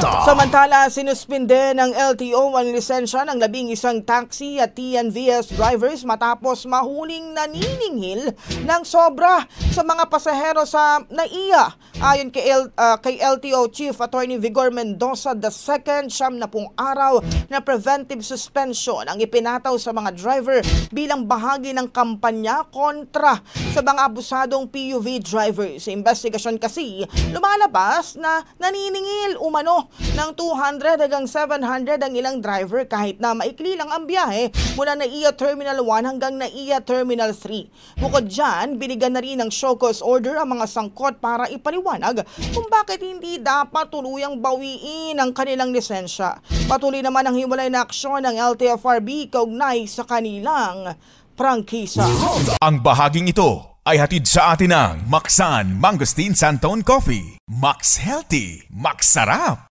Samantala, sinuspinde ng LTO ang lisensya ng 11 taxi at TNVS drivers matapos mahuling naniningil ng sobra sa mga pasahero sa NAIA. Ayon kay LTO Chief Attorney Vigor Mendoza II, 70 araw na preventive suspension ang ipinataw sa mga driver bilang bahagi ng kampanya kontra sa mga abusadong PUV drivers. Sa investigasyon kasi, lumalabas na naniningil umano ng 200 hanggang 700 ang ilang driver kahit na maikli lang ang biyahe mula NAIA Terminal 1 hanggang NAIA Terminal 3. Bukod dyan, binigyan na rin ng show cause order ang mga sangkot para ipaliwanag kung bakit hindi dapat tuluyang bawiin ang kanilang lisensya. Patuloy naman ang hiwalay na aksyon ng LTFRB kaugnay sa kanilang prangkisa. Ang bahaging ito ay hatid sa atin ng Maxan Mangosteen Santon Coffee. Max Healthy, Max Sarap.